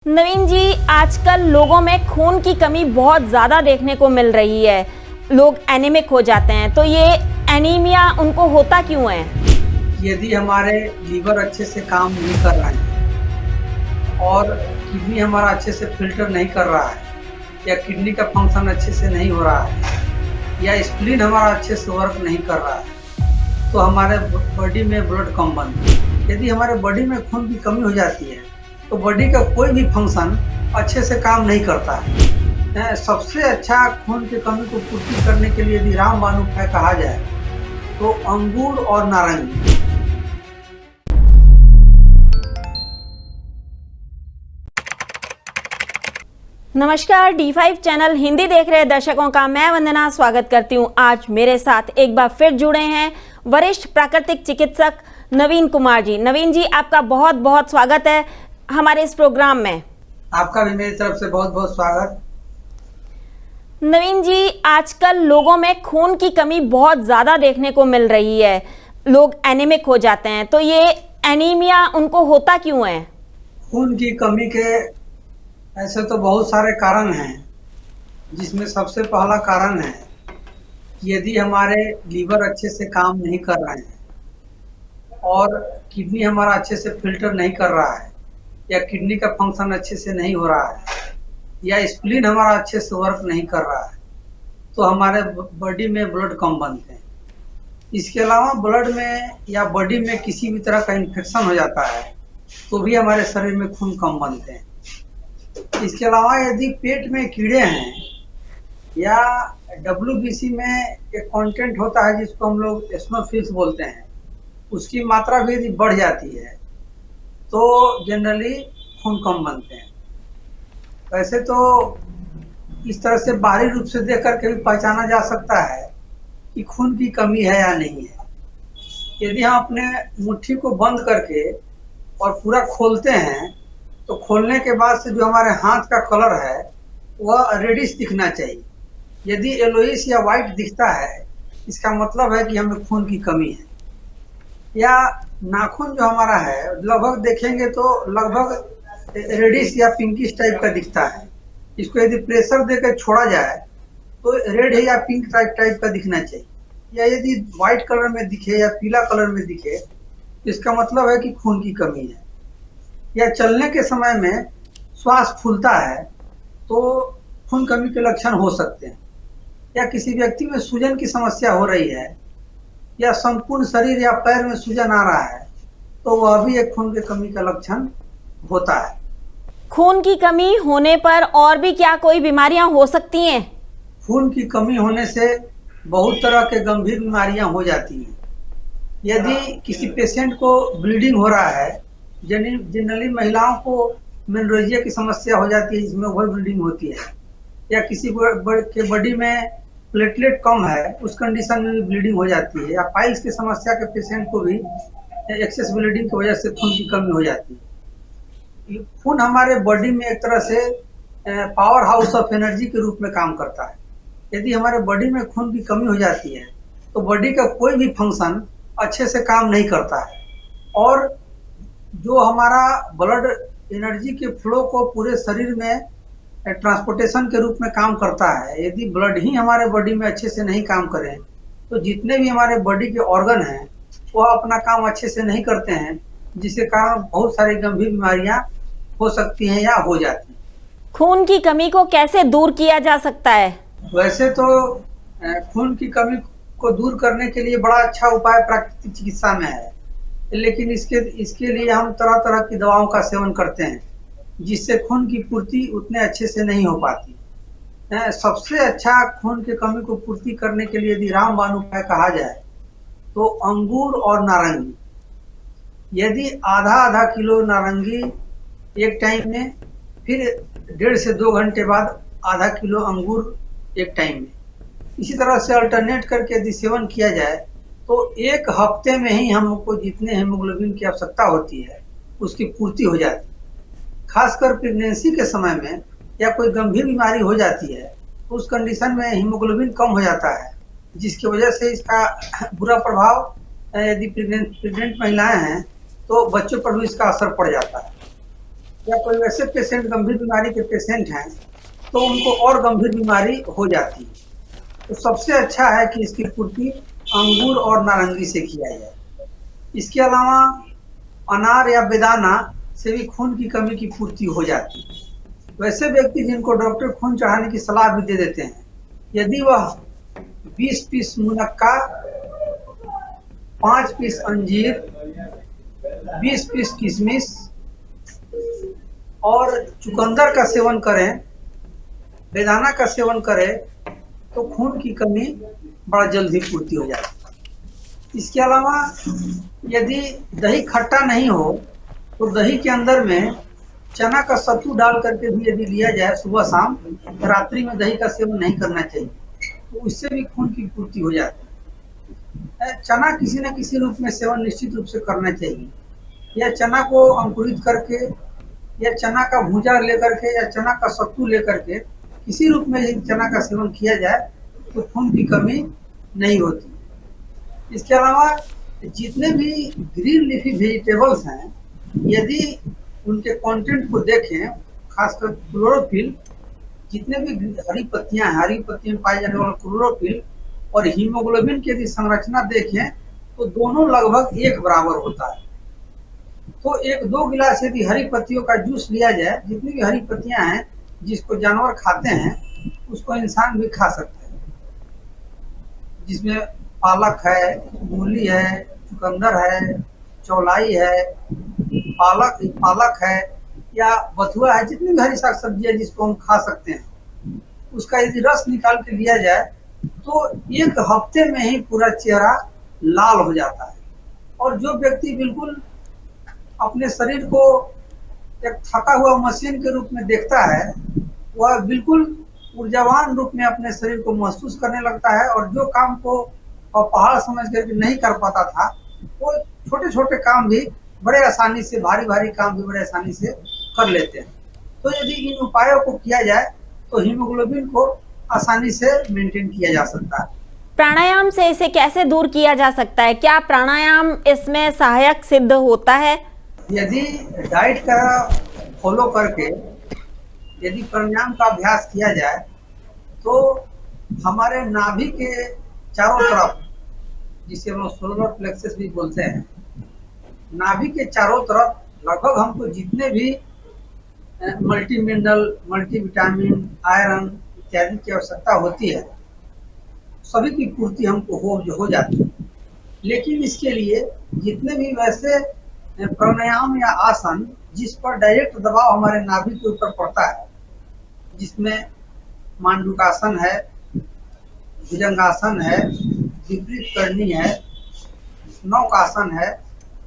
नवीन जी, आजकल लोगों में खून की कमी बहुत ज़्यादा देखने को मिल रही है। लोग एनीमिक हो जाते हैं, तो ये एनीमिया उनको होता क्यों है? यदि हमारे लीवर अच्छे से काम नहीं कर रहे हैं और किडनी हमारा अच्छे से फ़िल्टर नहीं कर रहा है या किडनी का फ़ंक्शन अच्छे से नहीं हो रहा है या स्प्लीन हमारा अच्छे से वर्क नहीं कर रहा है, तो हमारे बॉडी में ब्लड कम बनता है। यदि हमारे बॉडी में खून की कमी हो जाती है, तो बॉडी का कोई भी फ़ंक्शन अच्छे से काम नहीं करता है। सबसे अच्छा खून की कमी को पूर्ति करने के लिए यदि रामबाण उपाय कहा जाए, तो अंगूर और नारंगी। नमस्कार, D5 चैनल हिंदी देख रहे दर्शकों का मैं वंदना स्वागत करती हूँ। आज मेरे साथ एक बार फिर जुड़े हैं वरिष्ठ प्राकृतिक चिकित्सक नवीन कुमार जी। नवीन जी, आपका बहुत बहुत स्वागत है हमारे इस प्रोग्राम में। आपका भी मेरी तरफ से बहुत बहुत स्वागत। नवीन जी, आजकल लोगों में खून की कमी बहुत ज़्यादा देखने को मिल रही है। लोग एनीमिक हो जाते हैं, तो ये एनीमिया उनको होता क्यों है? खून की कमी के ऐसे तो बहुत सारे कारण हैं, जिसमें सबसे पहला कारण है कि यदि हमारे लीवर अच्छे से काम नहीं कर रहे हैं और किडनी हमारा अच्छे से फ़िल्टर नहीं कर रहा है या किडनी का फ़ंक्शन अच्छे से नहीं हो रहा है या स्प्लीन हमारा अच्छे से वर्क नहीं कर रहा है, तो हमारे बॉडी में ब्लड कम बनते हैं। इसके अलावा ब्लड में या बॉडी में किसी भी तरह का इन्फेक्शन हो जाता है, तो भी हमारे शरीर में खून कम बनते हैं। इसके अलावा यदि पेट में कीड़े हैं या WBC में एक कंटेंट होता है जिसको हम लोग एस्नोफिल्स बोलते हैं, उसकी मात्रा भी यदि बढ़ जाती है तो जनरली खून कम बनते हैं। वैसे तो इस तरह से बाहरी रूप से देख करके भी पहचाना जा सकता है कि खून की कमी है या नहीं है। यदि हम अपने मुट्ठी को बंद करके और पूरा खोलते हैं, तो खोलने के बाद से जो हमारे हाथ का कलर है वह रेडिश दिखना चाहिए। यदि येलोइश या वाइट दिखता है, इसका मतलब है कि हमें खून की कमी है। या नाखून जो हमारा है लगभग देखेंगे तो लगभग रेडिश या पिंकिश टाइप का दिखता है। इसको यदि प्रेशर देकर छोड़ा जाए तो रेड या पिंक टाइप का दिखना चाहिए। या यदि व्हाइट कलर में दिखे या पीला कलर में दिखे, इसका मतलब है कि खून की कमी है। या चलने के समय में श्वास फूलता है, तो खून कमी के लक्षण हो सकते हैं। या किसी व्यक्ति में सूजन की समस्या हो रही है या संपूर्ण शरीर या पैर में सूजन आ रहा है, तो वह भी एक खून की कमी का लक्षण होता है। खून की कमी होने पर और भी क्या कोई बीमारियां हो सकती हैं? खून की कमी होने से बहुत तरह के गंभीर बीमारियां हो जाती हैं। यदि किसी पेशेंट को ब्लीडिंग हो रहा है, जनरली महिलाओं को मेनोरेजिया की समस्या हो जाती है, जिसमें ओवर ब्लीडिंग होती है। या किसी के बॉडी में प्लेटलेट कम है, उस कंडीशन में भी ब्लीडिंग हो जाती है। या पाइल्स की समस्या के पेशेंट को भी एक्सेस ब्लीडिंग की वजह से खून की कमी हो जाती है। खून हमारे बॉडी में एक तरह से पावर हाउस ऑफ एनर्जी के रूप में काम करता है। यदि हमारे बॉडी में खून की कमी हो जाती है, तो बॉडी का कोई भी फंक्शन अच्छे से काम नहीं करता है और जो हमारा ब्लड एनर्जी के फ्लो को पूरे शरीर में ट्रांसपोर्टेशन के रूप में काम करता है। यदि ब्लड ही हमारे बॉडी में अच्छे से नहीं काम करें, तो जितने भी हमारे बॉडी के ऑर्गन हैं वह अपना काम अच्छे से नहीं करते हैं, जिसके कारण बहुत सारी गंभीर बीमारियां हो सकती हैं या हो जाती हैं। खून की कमी को कैसे दूर किया जा सकता है? वैसे तो खून की कमी को दूर करने के लिए बड़ा अच्छा उपाय प्राकृतिक चिकित्सा में है, लेकिन इसके लिए हम तरह तरह की दवाओं का सेवन करते हैं, जिससे खून की पूर्ति उतने अच्छे से नहीं हो पाती। सबसे अच्छा खून की कमी को पूर्ति करने के लिए यदि रामबाण उपाय कहा जाए, तो अंगूर और नारंगी। यदि आधा आधा किलो नारंगी एक टाइम में, फिर 1.5 से 2 घंटे बाद आधा किलो अंगूर एक टाइम में, इसी तरह से अल्टरनेट करके यदि सेवन किया जाए, तो 1 हफ्ते में ही हमको जितने हेमोग्लोबिन की आवश्यकता होती है उसकी पूर्ति हो जाती है। खासकर प्रेगनेंसी के समय में या कोई गंभीर बीमारी हो जाती है, उस कंडीशन में हीमोग्लोबिन कम हो जाता है, जिसकी वजह से इसका बुरा प्रभाव यदि प्रेग्नेंट महिलाएं हैं तो बच्चों पर भी इसका असर पड़ जाता है। या कोई वैसे पेशेंट गंभीर बीमारी के पेशेंट हैं तो उनको और गंभीर बीमारी हो जाती है। तो सबसे अच्छा है कि इसकी पूर्ति अंगूर और नारंगी से किया जाए। इसके अलावा अनार या बेदाना से भी खून की कमी की पूर्ति हो जाती है। वैसे व्यक्ति जिनको डॉक्टर खून चढ़ाने की सलाह भी दे देते हैं, यदि वह 20 पीस मुनक्का, 5 पीस अंजीर, 20 पीस किशमिश और चुकंदर का सेवन करें, बेदाना का सेवन करें, तो खून की कमी बड़ा जल्द ही पूर्ति हो जाती है। इसके अलावा यदि दही खट्टा नहीं हो तो दही के अंदर में चना का सत्तू डाल करके भी यदि लिया जाए सुबह शाम, रात्रि में दही का सेवन नहीं करना चाहिए, तो उससे भी खून की पूर्ति हो जाती है। चना किसी न किसी रूप में सेवन निश्चित रूप से करना चाहिए। या चना को अंकुरित करके या चना का भूजा लेकर के या चना का सत्तू लेकर के किसी रूप में यदि चना का सेवन किया जाए तो खून की कमी नहीं होती। इसके अलावा जितने भी ग्रीन लीफी वेजिटेबल्स हैं, यदि उनके कंटेंट को देखें, खासकर क्लोरोफिल, जितने भी हरी पत्तियां हैं, हरी पत्तियों में पाए जाने वाला क्लोरोफिल और हीमोग्लोबिन की यदि संरचना देखें तो दोनों लगभग एक बराबर होता है। तो 1-2 गिलास यदि हरी पत्तियों का जूस लिया जाए, जितनी भी हरी पत्तियां हैं जिसको जानवर खाते हैं उसको इंसान भी खा सकते हैं, जिसमें पालक है, मूली है, चुकंदर है, चौलाई है, पालक है या बथुआ है, जितनी भी हरी साग सब्जी है जिसको हम खा सकते हैं, उसका यदि रस निकाल के लिया जाए तो 1 हफ्ते में ही पूरा चेहरा लाल हो जाता है। और जो व्यक्ति बिल्कुल अपने शरीर को एक थका हुआ मशीन के रूप में देखता है, वह बिल्कुल ऊर्जावान रूप में अपने शरीर को महसूस करने लगता है और जो काम को वह पहाड़ समझ करके नहीं कर पाता था, वो छोटे छोटे काम भी बड़े आसानी से, भारी भारी काम भी बड़े आसानी से कर लेते हैं। तो यदि इन उपायों को किया जाए तो हीमोग्लोबिन को आसानी से मेंटेन किया जा सकता है। प्राणायाम से इसे कैसे दूर किया जा सकता है? क्या प्राणायाम इसमें सहायक सिद्ध होता है? यदि डाइट का फॉलो करके यदि प्राणायाम का अभ्यास किया जाए तो हमारे नाभि के चारों तरफ, जिसे हम लोग सोलर प्लेक्सस भी बोलते हैं, नाभि के चारों तरफ लगभग हमको जितने भी मल्टी मिनरल, मल्टीविटामिन, आयरन इत्यादि की आवश्यकता होती है, सभी की पूर्ति हमको हो जाती है। लेकिन इसके लिए जितने भी वैसे प्राणायाम या आसन जिस पर डायरेक्ट दबाव हमारे नाभि के ऊपर पड़ता है, जिसमें मांडूकासन है, भुजंगासन है, विपरीत करनी है, नौकासन है,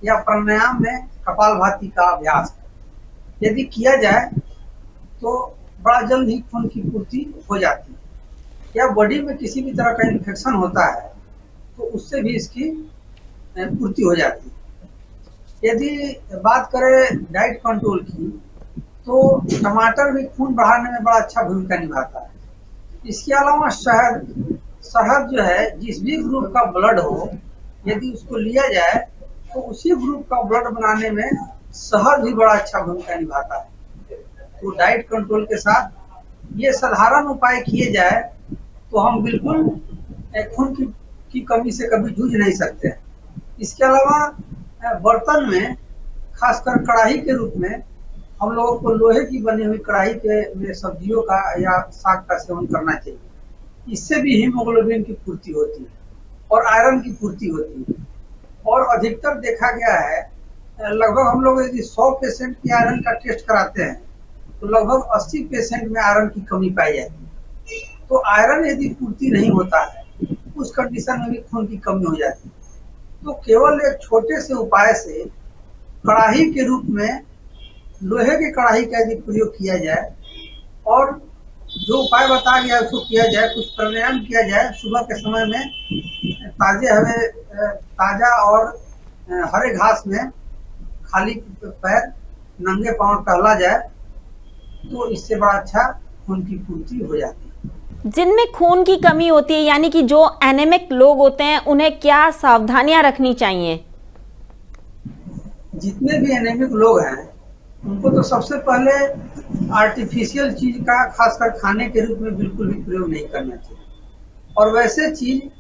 या प्राणायाम में कपालभाति का अभ्यास यदि किया जाए तो बड़ा जल्द ही खून की पूर्ति हो जाती है। या बॉडी में किसी भी तरह का इन्फेक्शन होता है तो उससे भी इसकी पूर्ति हो जाती है। यदि बात करें डाइट कंट्रोल की, तो टमाटर भी खून बढ़ाने में बड़ा अच्छा भूमिका निभाता है। इसके अलावा शहद जो है, जिस भी ग्रुप का ब्लड हो, यदि उसको लिया जाए तो उसी ग्रुप का ब्लड बनाने में शहद भी बड़ा अच्छा भूमिका निभाता है। तो डाइट कंट्रोल के साथ ये साधारण उपाय किए जाए तो हम बिल्कुल खून की कमी से कभी जूझ नहीं सकते। इसके अलावा बर्तन में, खासकर कढ़ाई के रूप में, हम लोगों को लोहे की बनी हुई कढ़ाई के में सब्जियों का या साग का सेवन करना चाहिए। इससे भी हीमोग्लोबिन की पूर्ति होती है और आयरन की पूर्ति होती है। और अधिकतर देखा गया है, लगभग हम लोग यदि 100 पेशेंट के आयरन का टेस्ट कराते हैं तो लगभग 80 पेशेंट में आयरन की कमी पाई जाती है। तो आयरन यदि पूर्ति नहीं होता है, उस कंडीशन में भी खून की कमी हो जाती है। तो केवल एक छोटे से उपाय से कढ़ाई के रूप में लोहे की कढ़ाई का यदि प्रयोग किया जाए और जो उपाय बताया गया उसको किया जाए, कुछ प्राणायाम किया जाए, सुबह के समय में ताजा और हरे घास में खाली पैर नंगे पांव टहला जाए, तो इससे बड़ा अच्छा खून की पूर्ति हो जाती है। जिनमें खून की कमी होती है, यानी कि जो एनेमिक लोग होते हैं, उन्हें क्या सावधानियां रखनी चाहिए? जितने भी एनेमिक लोग हैं उनको तो सबसे पहले आर्टिफिशियल चीज का खासकर खाने के रूप में बिल्कुल भी प्रयोग नहीं करना चाहिए। और वैसे चीज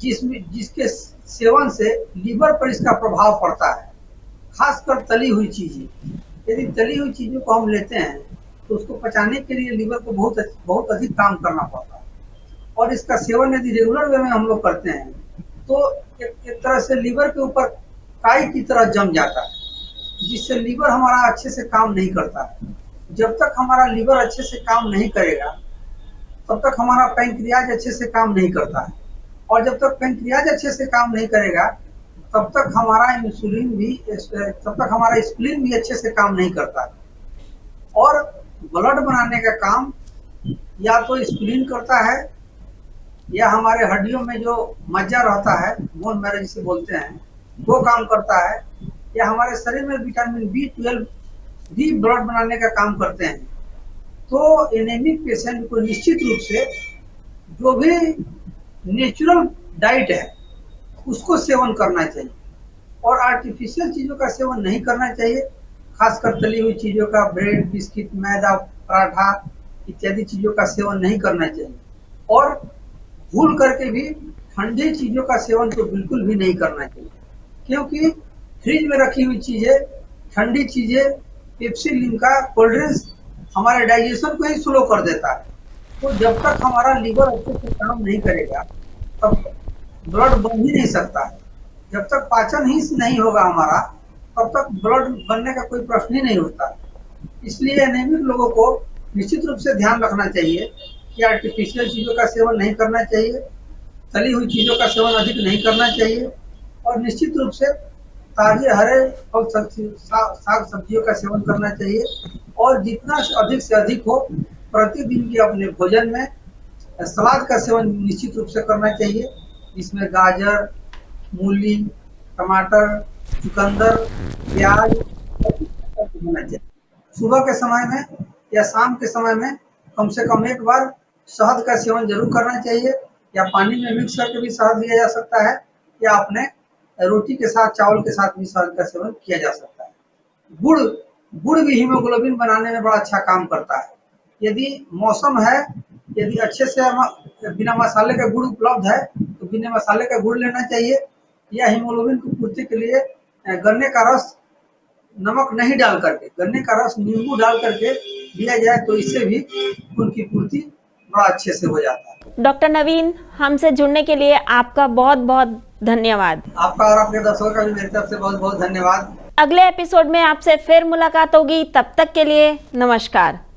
जिसके सेवन से लीवर पर इसका प्रभाव पड़ता है, खासकर तली हुई चीजें। यदि तली हुई चीजों को हम लेते हैं तो उसको पचाने के लिए लीवर को बहुत अधिक काम करना पड़ता है। और इसका सेवन यदि रेगुलर वे में हम लोग करते हैं तो एक तरह से लीवर के ऊपर काई की तरह जम जाता है, जिससे लीवर हमारा अच्छे से काम नहीं करता है। जब तक हमारा लीवर अच्छे से काम नहीं करेगा तब तक हमारा पैंक्रियाज अच्छे से काम नहीं करता है। और जब तक पैंक्रियाज अच्छे से काम नहीं करेगा तब तक हमारा स्प्लीन भी अच्छे से काम नहीं करता है। और ब्लड बनाने का काम या तो स्प्लीन करता है या हमारे हड्डियों में जो मज्जा रहता है, बोन मैरो जिसे बोलते हैं, वो काम करता है, या हमारे शरीर में विटामिन B12 भी ब्लड बनाने का काम करते हैं। तो एनीमिक पेशेंट को निश्चित रूप से जो भी नेचुरल डाइट है उसको सेवन करना चाहिए और आर्टिफिशियल चीजों का सेवन नहीं करना चाहिए। खासकर तली हुई चीजों का, ब्रेड, बिस्किट, मैदा, पराठा इत्यादि चीजों का सेवन नहीं करना चाहिए। और भूल करके भी ठंडी चीजों का सेवन तो बिल्कुल भी नहीं करना चाहिए, क्योंकि फ्रिज में रखी हुई चीजें, ठंडी चीजें, पेप्सी, लिम्का, कोल्ड ड्रिंक्स हमारे डाइजेशन को ही स्लो कर देता है। तो जब तक हमारा लीवर अच्छे से काम नहीं करेगा तब ब्लड बन ही नहीं सकता है। जब तक पाचन ही नहीं होगा हमारा तब तक ब्लड बनने का कोई प्रश्न ही नहीं होता। इसलिए एनीमिक लोगों को निश्चित रूप से ध्यान रखना चाहिए कि आर्टिफिशियल चीजों का सेवन नहीं करना चाहिए, तली हुई चीजों का सेवन अधिक नहीं करना चाहिए और निश्चित रूप से ताजे हरे फल, साग सब्जियों का सेवन करना चाहिए। और जितना अधिक से अधिक हो प्रतिदिन के अपने भोजन में सलाद का सेवन निश्चित रूप से करना चाहिए, जिसमें गाजर, मूली, टमाटर, चुकंदर, प्याज होना चाहिए। सुबह के समय में या शाम के समय में कम से कम एक बार शहद का सेवन जरूर करना चाहिए, या पानी में मिक्स करके भी शहद लिया जा सकता है, या अपने रोटी के साथ, चावल के साथ भी शहद का सेवन किया जा सकता है। गुड़ भी हीमोग्लोबिन बनाने में बड़ा अच्छा काम करता है। यदि मौसम है, यदि अच्छे से बिना मसाले का गुड़ उपलब्ध है तो बिना मसाले का गुड़ लेना चाहिए, या हीमोग्लोबिन की पूर्ति के लिए गन्ने का रस नमक नहीं डाल करके, गन्ने का रस नींबू डाल करके दिया जाए तो इससे भी खून की पूर्ति बड़ा अच्छे से हो जाता है। डॉक्टर नवीन, हमसे जुड़ने के लिए आपका बहुत बहुत धन्यवाद। आपका और आपके दर्शकों का भी मेरी तरफ से बहुत बहुत धन्यवाद। अगले एपिसोड में आपसे फिर मुलाकात होगी, तब तक के लिए नमस्कार।